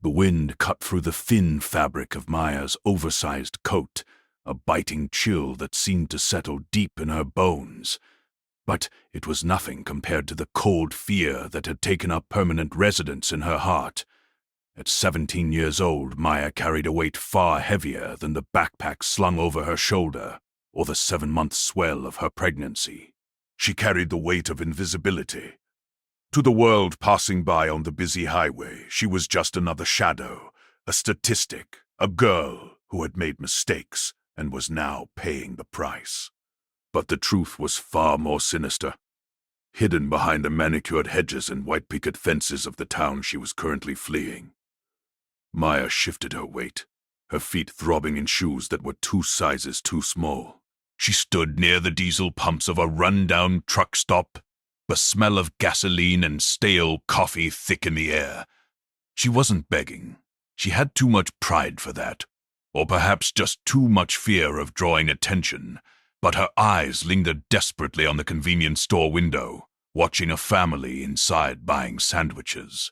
The wind cut through the thin fabric of Maya's oversized coat, a biting chill that seemed to settle deep in her bones. But it was nothing compared to the cold fear that had taken up permanent residence in her heart. At 17 years old, Maya carried a weight far heavier than the backpack slung over her shoulder or the 7-month swell of her pregnancy. She carried the weight of invisibility. To the world passing by on the busy highway, she was just another shadow, a statistic, a girl who had made mistakes and was now paying the price. But the truth was far more sinister. Hidden behind the manicured hedges and white picket fences of the town she was currently fleeing, Maya shifted her weight, her feet throbbing in shoes that were 2 sizes too small. She stood near the diesel pumps of a run-down truck stop, the smell of gasoline and stale coffee thick in the air. She wasn't begging. She had too much pride for that, or perhaps just too much fear of drawing attention, but her eyes lingered desperately on the convenience store window, watching a family inside buying sandwiches.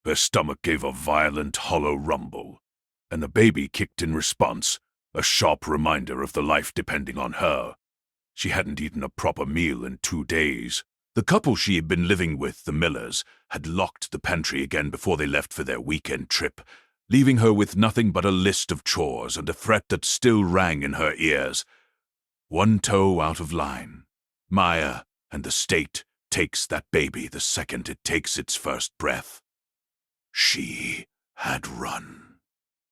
Her stomach gave a violent, hollow rumble, and the baby kicked in response, a sharp reminder of the life depending on her. She hadn't eaten a proper meal in 2 days. The couple she had been living with, the Millers, had locked the pantry again before they left for their weekend trip, leaving her with nothing but a list of chores and a threat that still rang in her ears. 1 toe out of line. Maya and the state takes that baby the second it takes its first breath. She had run.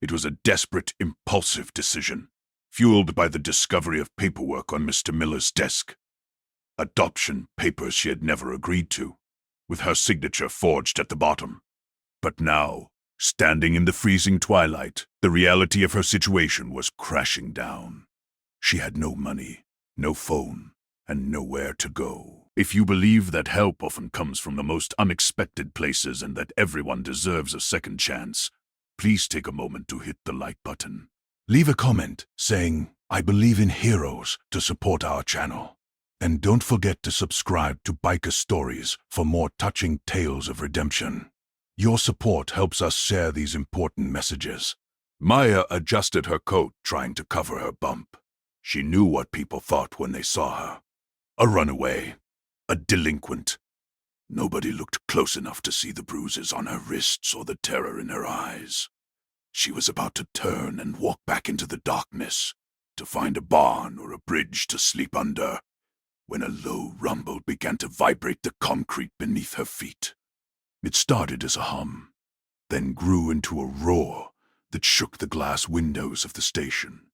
It was a desperate, impulsive decision, fueled by the discovery of paperwork on Mr. Miller's desk. Adoption papers she had never agreed to, with her signature forged at the bottom. But now, standing in the freezing twilight, the reality of her situation was crashing down. She had no money, no phone, and nowhere to go. If you believe that help often comes from the most unexpected places and that everyone deserves a second chance, please take a moment to hit the like button. Leave a comment saying, "I believe in heroes," to support our channel. And don't forget to subscribe to Biker Stories for more touching tales of redemption. Your support helps us share these important messages. Maya adjusted her coat, trying to cover her bump. She knew what people thought when they saw her. A runaway. A delinquent. Nobody looked close enough to see the bruises on her wrists or the terror in her eyes. She was about to turn and walk back into the darkness, to find a barn or a bridge to sleep under, when a low rumble began to vibrate the concrete beneath her feet. It started as a hum, then grew into a roar that shook the glass windows of the station.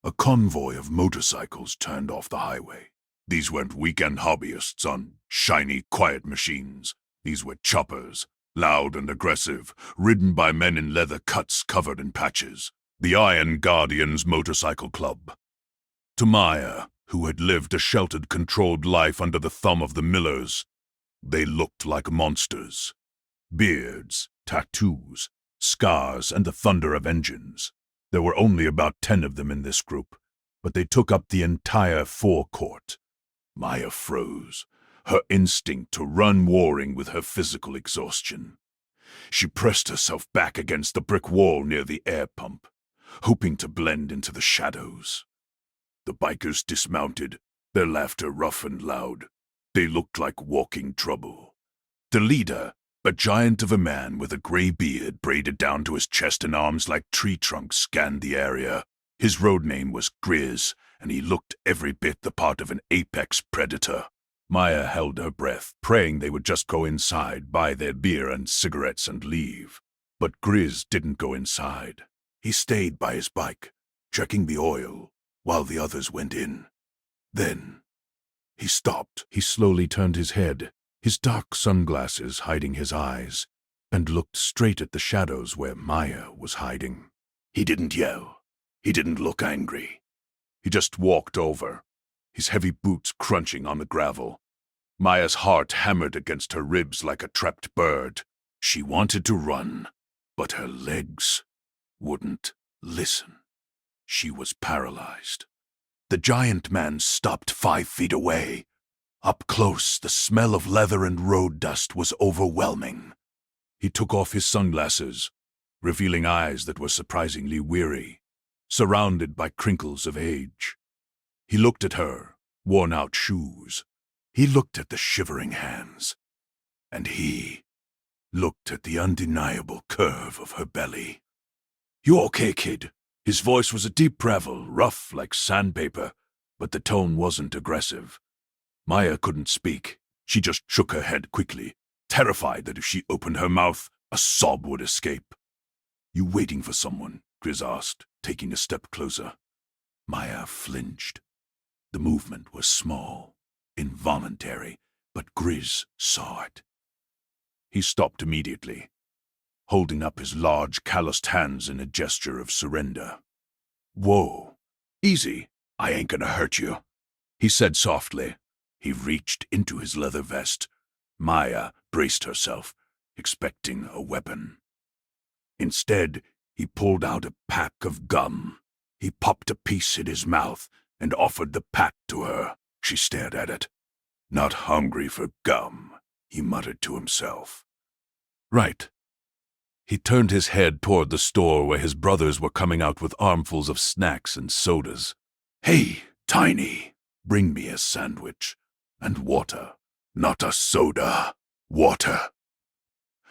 A convoy of motorcycles turned off the highway. These weren't weekend hobbyists on shiny, quiet machines. These were choppers, loud and aggressive, ridden by men in leather cuts covered in patches. The Iron Guardians Motorcycle Club. To Maya, who had lived a sheltered, controlled life under the thumb of the Millers, they looked like monsters. Beards, tattoos, scars, and the thunder of engines. There were only about 10 of them in this group, but they took up the entire forecourt. Maya froze, her instinct to run warring with her physical exhaustion. She pressed herself back against the brick wall near the air pump, hoping to blend into the shadows. The bikers dismounted, their laughter rough and loud. They looked like walking trouble. The leader, a giant of a man with a gray beard braided down to his chest and arms like tree trunks, scanned the area. His road name was Grizz, and he looked every bit the part of an apex predator. Maya held her breath, praying they would just go inside, buy their beer and cigarettes and leave. But Grizz didn't go inside. He stayed by his bike, checking the oil, while the others went in. Then he stopped. He slowly turned his head, his dark sunglasses hiding his eyes, and looked straight at the shadows where Maya was hiding. He didn't yell. He didn't look angry. He just walked over, his heavy boots crunching on the gravel. Maya's heart hammered against her ribs like a trapped bird. She wanted to run, but her legs wouldn't listen. She was paralyzed. The giant man stopped 5 feet away. Up close, the smell of leather and road dust was overwhelming. He took off his sunglasses, revealing eyes that were surprisingly weary, surrounded by crinkles of age. He looked at her, worn-out shoes. He looked at the shivering hands. And he looked at the undeniable curve of her belly. "You okay, kid?" His voice was a deep gravel, rough like sandpaper, but the tone wasn't aggressive. Maya couldn't speak. She just shook her head quickly, terrified that if she opened her mouth, a sob would escape. "You waiting for someone?" Grizz asked, taking a step closer. Maya flinched. The movement was small, involuntary, but Grizz saw it. He stopped immediately, holding up his large, calloused hands in a gesture of surrender. "Whoa, easy, I ain't gonna hurt you," he said softly. He reached into his leather vest. Maya braced herself, expecting a weapon. Instead, he pulled out a pack of gum. He popped a piece in his mouth and offered the pack to her. She stared at it. "Not hungry for gum," he muttered to himself. "Right." He turned his head toward the store where his brothers were coming out with armfuls of snacks and sodas. "Hey, Tiny, bring me a sandwich. And water. Not a soda. Water."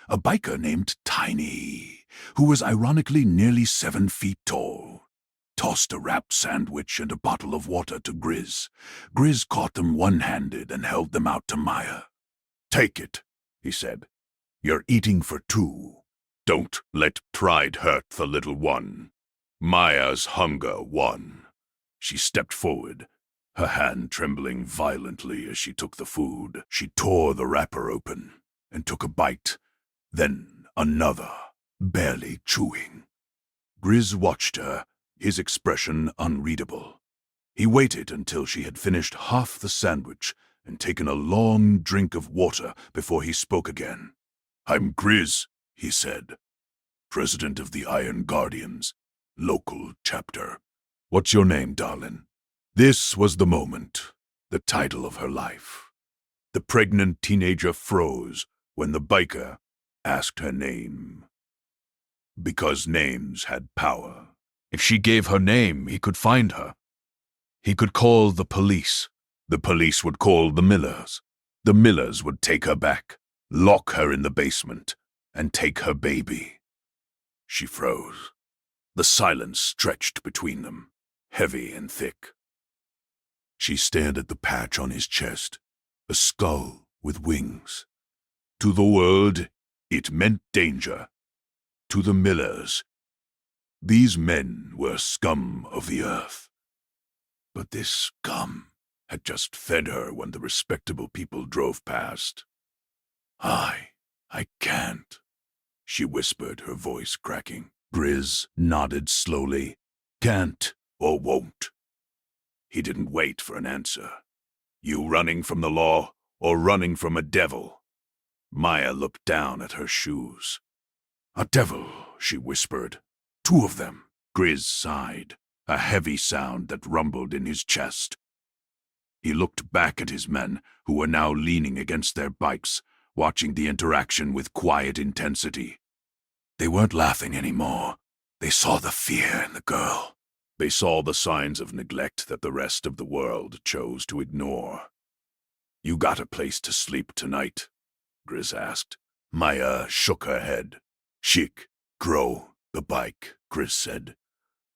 A biker named Tiny, who was ironically nearly 7 feet tall, tossed a wrapped sandwich and a bottle of water to Grizz. Grizz caught them one-handed and held them out to Maya. "Take it," he said. "You're eating for 2. Don't let pride hurt the little one." Maya's hunger won. She stepped forward, her hand trembling violently as she took the food. She tore the wrapper open and took a bite, then another, barely chewing. Grizz watched her, his expression unreadable. He waited until she had finished half the sandwich and taken a long drink of water before he spoke again. "I'm Grizz," he said, "president of the Iron Guardians, local chapter. What's your name, darling?" This was the moment, the title of her life. The pregnant teenager froze when the biker asked her name. Because names had power. If she gave her name, he could find her. He could call the police. The police would call the Millers. The Millers would take her back, lock her in the basement, and take her baby. She froze. The silence stretched between them, heavy and thick. She stared at the patch on his chest, a skull with wings. To the world, it meant danger. To the Millers, these men were scum of the earth. But this scum had just fed her when the respectable people drove past. I can't," she whispered, her voice cracking. Grizz nodded slowly. "Can't or won't." He didn't wait for an answer. "You running from the law or running from a devil?" Maya looked down at her shoes. "A devil," she whispered. "2 of them." Grizz sighed, a heavy sound that rumbled in his chest. He looked back at his men, who were now leaning against their bikes, watching the interaction with quiet intensity. They weren't laughing anymore. They saw the fear in the girl. They saw the signs of neglect that the rest of the world chose to ignore. "You got a place to sleep tonight?" Grizz asked. Maya shook her head. "Schick, grow the bike," Grizz said.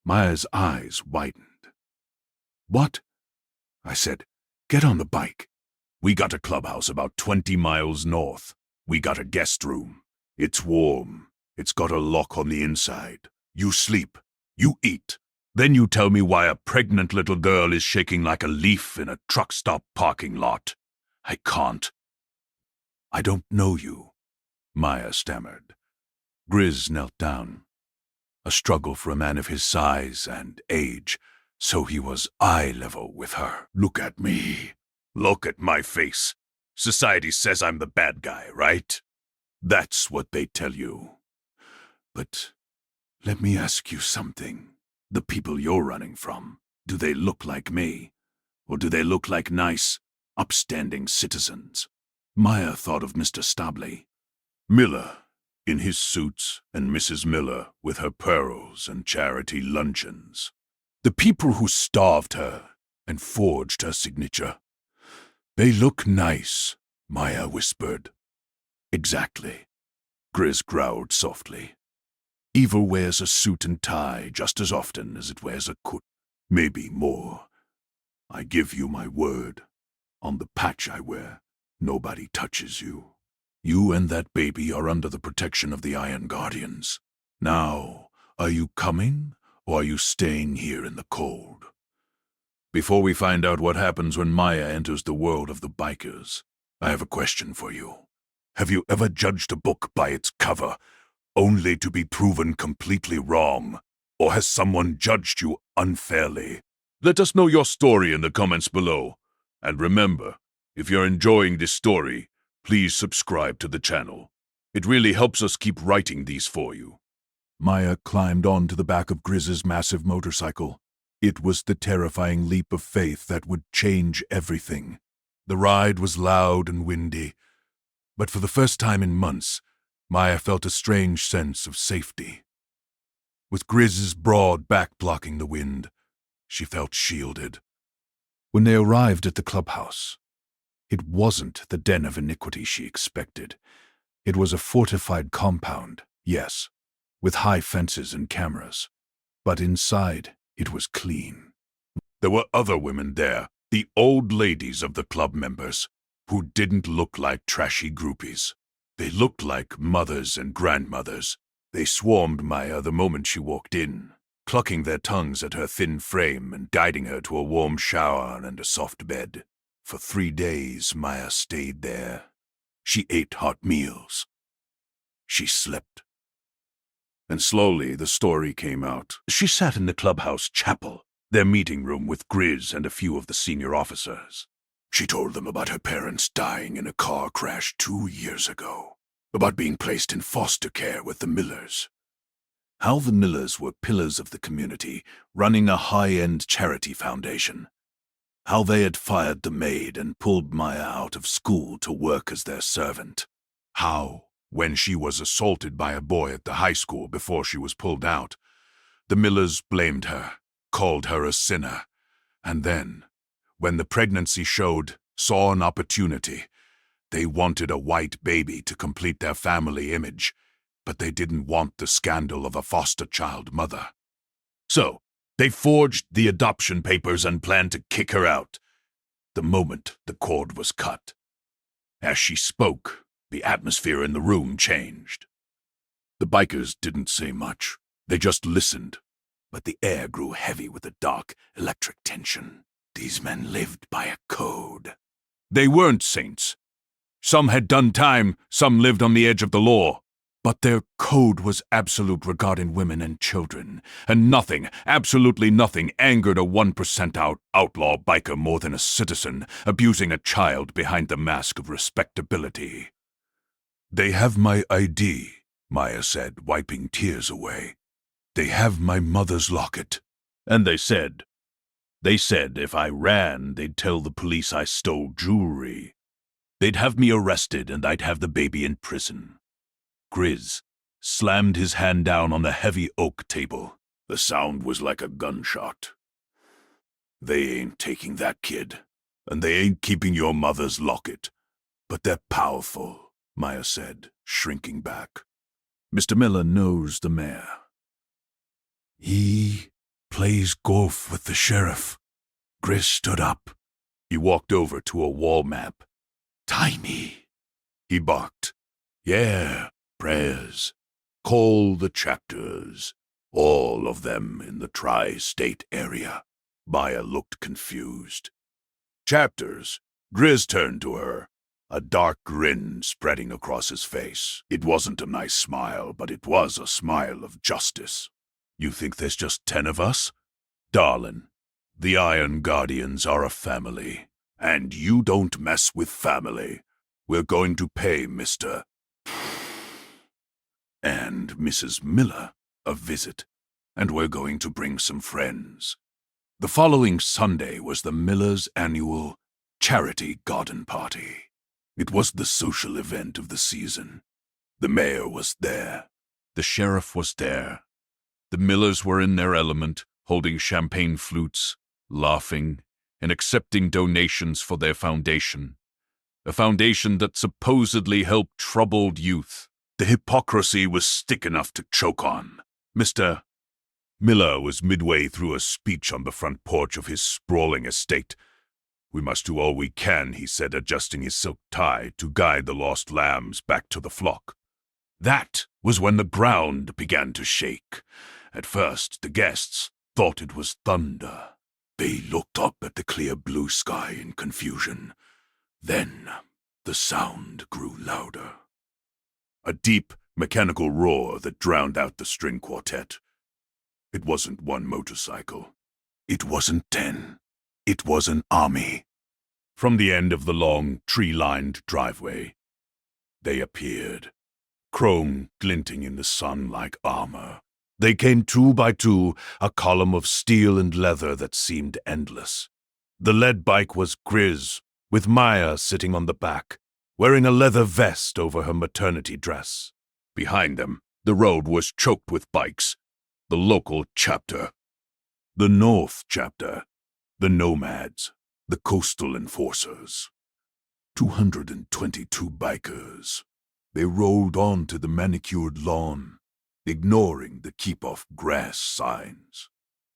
Maya's eyes widened. "What?" I said. "Get on the bike. We got a clubhouse about 20 miles north. We got a guest room. It's warm. It's got a lock on the inside. You sleep. You eat. Then you tell me why a pregnant little girl is shaking like a leaf in a truck stop parking lot. I can't." "I don't know you," Maya stammered. Grizz knelt down. A struggle for a man of his size and age, so he was eye level with her. "Look at me. Look at my face. Society says I'm the bad guy, right? That's what they tell you. But let me ask you something. The people you're running from, do they look like me? Or do they look like nice, upstanding citizens?" Maya thought of Mr. Stabley. "Miller, in his suits, and Mrs. Miller with her pearls and charity luncheons. The people who starved her and forged her signature. They look nice, Maya whispered. Exactly, Grizz growled softly. Evil wears a suit and tie just as often as it wears a coat, maybe more. I give you my word. On the patch I wear, nobody touches you. You and that baby are under the protection of the Iron Guardians. Now, are you coming, or are you staying here in the cold? Before we find out what happens when Maya enters the world of the bikers, I have a question for you. Have you ever judged a book by its cover, only to be proven completely wrong? Or has someone judged you unfairly? Let us know your story in the comments below. And remember, if you're enjoying this story, please subscribe to the channel. It really helps us keep writing these for you. Maya climbed onto the back of Grizz's massive motorcycle. It was the terrifying leap of faith that would change everything. The ride was loud and windy, but for the first time in months, Maya felt a strange sense of safety. With Grizz's broad back blocking the wind, she felt shielded. When they arrived at the clubhouse, it wasn't the den of iniquity she expected. It was a fortified compound, yes, with high fences and cameras, but inside it was clean. There were other women there, the old ladies of the club members, who didn't look like trashy groupies. They looked like mothers and grandmothers. They swarmed Maya the moment she walked in, clucking their tongues at her thin frame and guiding her to a warm shower and a soft bed. For 3 days, Maya stayed there. She ate hot meals. She slept. And slowly the story came out. She sat in the clubhouse chapel, their meeting room with Grizz and a few of the senior officers. She told them about her parents dying in a car crash 2 years ago, about being placed in foster care with the Millers. How the Millers were pillars of the community, running a high-end charity foundation. How they had fired the maid and pulled Maya out of school to work as their servant. How, when she was assaulted by a boy at the high school before she was pulled out, the Millers blamed her, called her a sinner, and then, when the pregnancy saw an opportunity. They wanted a white baby to complete their family image, but they didn't want the scandal of a foster child mother. So, they forged the adoption papers and planned to kick her out, the moment the cord was cut. As she spoke, the atmosphere in the room changed. The bikers didn't say much. They just listened, but the air grew heavy with a dark, electric tension. These men lived by a code. They weren't saints. Some had done time, some lived on the edge of the law. But their code was absolute regarding women and children, and nothing, absolutely nothing, angered a 1% outlaw biker more than a citizen abusing a child behind the mask of respectability. They have my ID, Maya said, wiping tears away. They have my mother's locket. And they said if I ran, they'd tell the police I stole jewelry. They'd have me arrested and I'd have the baby in prison. Grizz slammed his hand down on the heavy oak table. The sound was like a gunshot. They ain't taking that kid, and they ain't keeping your mother's locket. But they're powerful, Maya said, shrinking back. Mr. Miller knows the mayor. He plays golf with the sheriff. Grizz stood up. He walked over to a wall map. Tiny, he barked. Yeah, prayers. Call the chapters. All of them in the tri-state area. Maya looked confused. Chapters? Grizz turned to her, a dark grin spreading across his face. It wasn't a nice smile, but it was a smile of justice. You think there's just 10 of us? Darling, the Iron Guardians are a family, and you don't mess with family. We're going to pay Mr. and Mrs. Miller a visit, and we're going to bring some friends. The following Sunday was the Millers' annual charity garden party. It was the social event of the season. The mayor was there. The sheriff was there. The Millers were in their element, holding champagne flutes, laughing, and accepting donations for their foundation. A foundation that supposedly helped troubled youth. The hypocrisy was thick enough to choke on. Mr. Miller was midway through a speech on the front porch of his sprawling estate. "We must do all we can," he said, adjusting his silk tie to guide the lost lambs back to the flock. That was when the ground began to shake. At first, the guests thought it was thunder. They looked up at the clear blue sky in confusion. Then, the sound grew louder. A deep, mechanical roar that drowned out the string quartet. It wasn't one motorcycle. It wasn't 10. It was an army. From the end of the long, tree-lined driveway, they appeared, chrome glinting in the sun like armor. They came 2 by 2, a column of steel and leather that seemed endless. The lead bike was Grizz, with Maya sitting on the back, wearing a leather vest over her maternity dress. Behind them, the road was choked with bikes. The local chapter. The North chapter. The Nomads. The Coastal Enforcers. 222 bikers. They rolled onto the manicured lawn, ignoring the keep-off grass signs.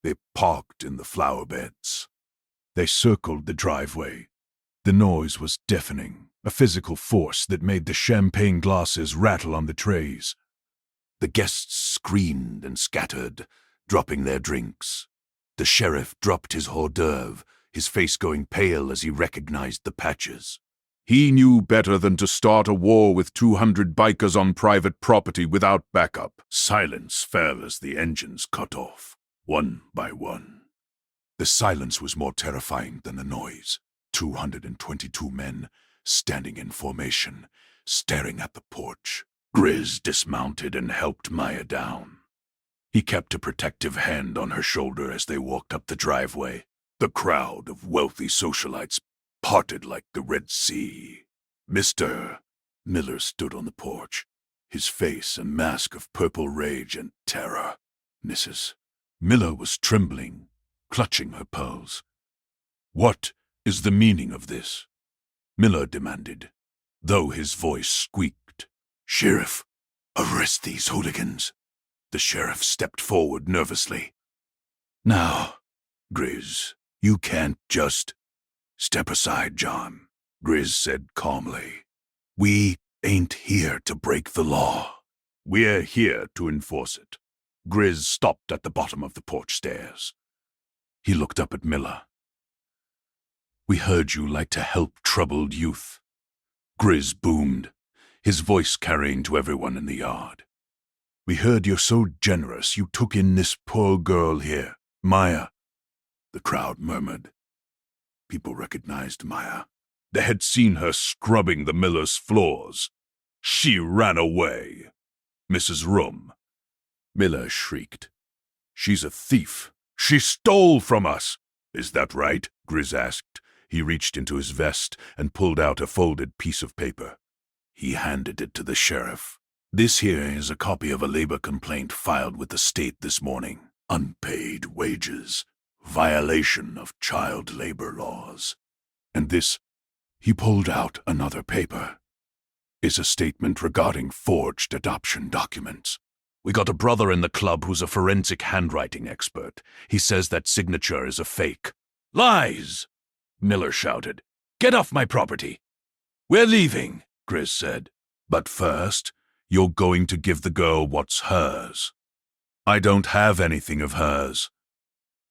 They parked in the flower beds. They circled the driveway. The noise was deafening, a physical force that made the champagne glasses rattle on the trays. The guests screamed and scattered, dropping their drinks. The sheriff dropped his hors d'oeuvre, his face going pale as he recognized the patches. He knew better than to start a war with 200 bikers on private property without backup. Silence fell as the engines cut off, one by one. The silence was more terrifying than the noise. 222 men, standing in formation, staring at the porch. Grizz dismounted and helped Maya down. He kept a protective hand on her shoulder as they walked up the driveway. The crowd of wealthy socialites parted like the Red Sea. Mr. Miller stood on the porch, his face a mask of purple rage and terror. Mrs. Miller was trembling, clutching her pearls. "What is the meaning of this?" Miller demanded, though his voice squeaked. "Sheriff, arrest these hooligans." The sheriff stepped forward nervously. "Now, Grizz, you can't just—" "Step aside, John," Grizz said calmly. "We ain't here to break the law. We're here to enforce it." Grizz stopped at the bottom of the porch stairs. He looked up at Miller. "We heard you like to help troubled youth." Grizz boomed, his voice carrying to everyone in the yard. "We heard you're so generous you took in this poor girl here, Maya." The crowd murmured. People recognized Maya. They had seen her scrubbing the Millers' floors. "She ran away. Mrs. Room." Miller shrieked. "She's a thief. She stole from us." "Is that right?" Grizz asked. He reached into his vest and pulled out a folded piece of paper. He handed it to the sheriff. "This here is a copy of a labor complaint filed with the state this morning. Unpaid wages. Violation of child labor laws. And this," he pulled out another paper, "is a statement regarding forged adoption documents. We got a brother in the club who's a forensic handwriting expert. He says that signature is a fake." "Lies!" Miller shouted. "Get off my property." "We're leaving," Grizz said. "But first, you're going to give the girl what's hers." "I don't have anything of hers."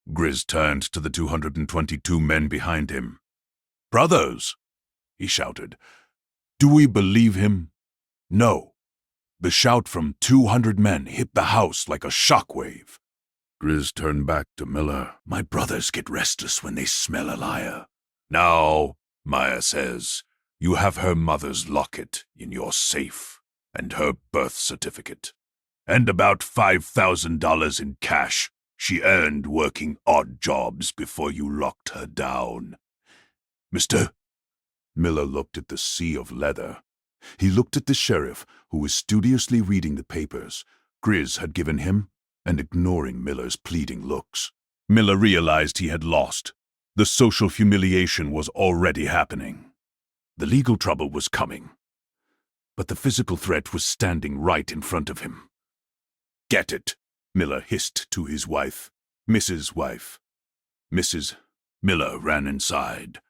Grizz turned to the 222 men behind him. "Brothers," he shouted, "do we believe him?" No. The shout from 200 men hit the house like a shockwave. Grizz turned back to Miller. "My brothers get restless when they smell a liar." "Now," Maya says, "you have her mother's locket in your safe, and her birth certificate, and about $5,000 in cash she earned working odd jobs before you locked her down." "Mr. Miller looked at the sea of leather. He looked at the sheriff, who was studiously reading the papers Grizz had given him and ignoring Miller's pleading looks. Miller realized he had lost. The social humiliation was already happening. The legal trouble was coming, but the physical threat was standing right in front of him. "Get it," Miller hissed to his wife. Mrs. Wife. Mrs. Miller ran inside.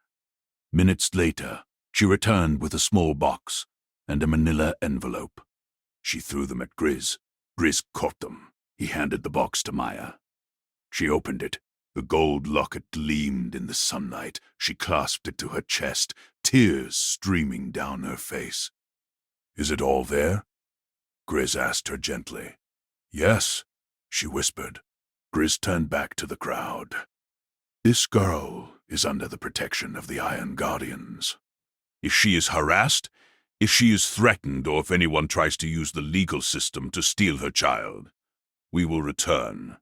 Minutes later, she returned with a small box and a manila envelope. She threw them at Grizz. Grizz caught them. He handed the box to Maya. She opened it. The gold locket gleamed in the sunlight. She clasped it to her chest, tears streaming down her face. "Is it all there?" Grizz asked her gently. "Yes," she whispered. Grizz turned back to the crowd. "This girl is under the protection of the Iron Guardians. If she is harassed, if she is threatened, or if anyone tries to use the legal system to steal her child, we will return.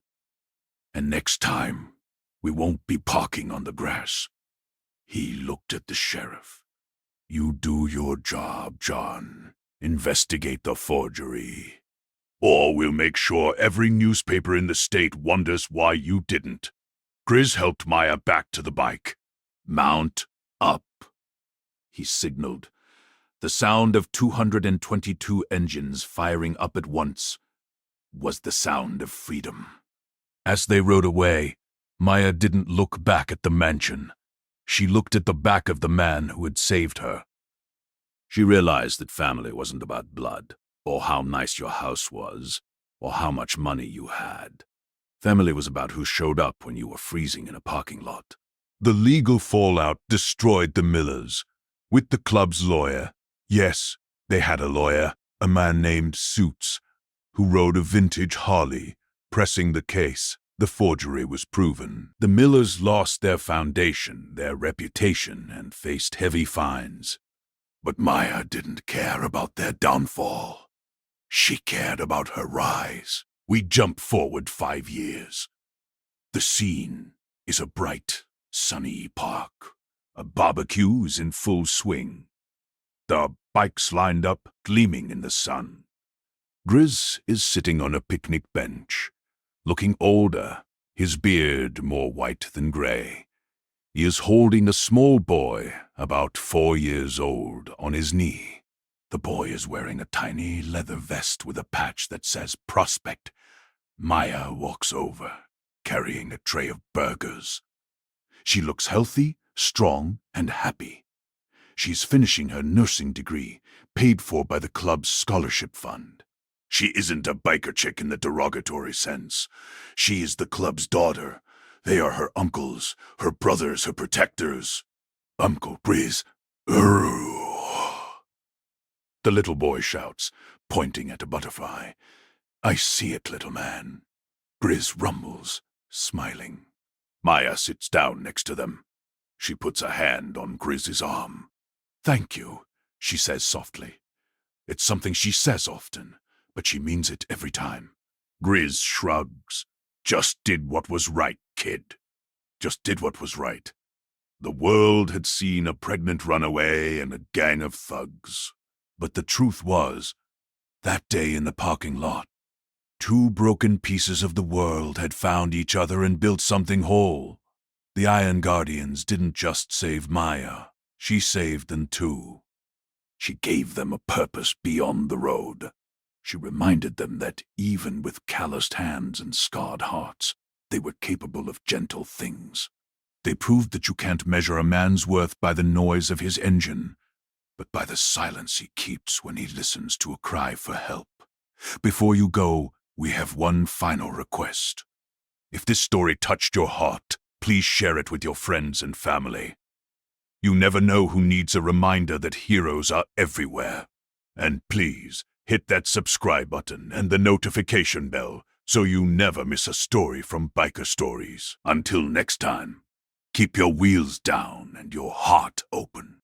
And next time, we won't be parking on the grass." He looked at the sheriff. "You do your job, John. Investigate the forgery. Or we'll make sure every newspaper in the state wonders why you didn't." Grizz helped Maya back to the bike. "Mount up," he signaled. The sound of 222 engines firing up at once was the sound of freedom. As they rode away, Maya didn't look back at the mansion. She looked at the back of the man who had saved her. She realized that family wasn't about blood, or how nice your house was, or how much money you had. Family was about who showed up when you were freezing in a parking lot. The legal fallout destroyed the Millers. With the club's lawyer, yes, they had a lawyer, a man named Suits, who rode a vintage Harley, pressing the case. The forgery was proven. The Millers lost their foundation, their reputation, and faced heavy fines. But Maya didn't care about their downfall. She cared about her rise. We jump forward 5 years. The scene is a bright, sunny park. A barbecue is in full swing. The bikes lined up, gleaming in the sun. Grizz is sitting on a picnic bench, looking older, his beard more white than gray. He is holding a small boy, about 4 years old, on his knee. The boy is wearing a tiny leather vest with a patch that says Prospect. Maya walks over, carrying a tray of burgers. She looks healthy, strong, and happy. She's finishing her nursing degree, paid for by the club's scholarship fund. She isn't a biker chick in the derogatory sense. She is the club's daughter. They are her uncles, her brothers, her protectors. Uncle Grizz. The little boy shouts, pointing at a butterfly. "I see it, little man." Grizz rumbles, smiling. Maya sits down next to them. She puts a hand on Grizz's arm. "Thank you," she says softly. It's something she says often, but she means it every time. Grizz shrugs. "Just did what was right, kid. Just did what was right." The world had seen a pregnant runaway and a gang of thugs. But the truth was, that day in the parking lot, 2 broken pieces of the world had found each other and built something whole. The Iron Guardians didn't just save Maya, she saved them too. She gave them a purpose beyond the road. She reminded them that even with calloused hands and scarred hearts, they were capable of gentle things. They proved that you can't measure a man's worth by the noise of his engine, but by the silence he keeps when he listens to a cry for help. Before you go, we have one final request. If this story touched your heart, please share it with your friends and family. You never know who needs a reminder that heroes are everywhere. And please, hit that subscribe button and the notification bell so you never miss a story from Biker Stories. Until next time, keep your wheels down and your heart open.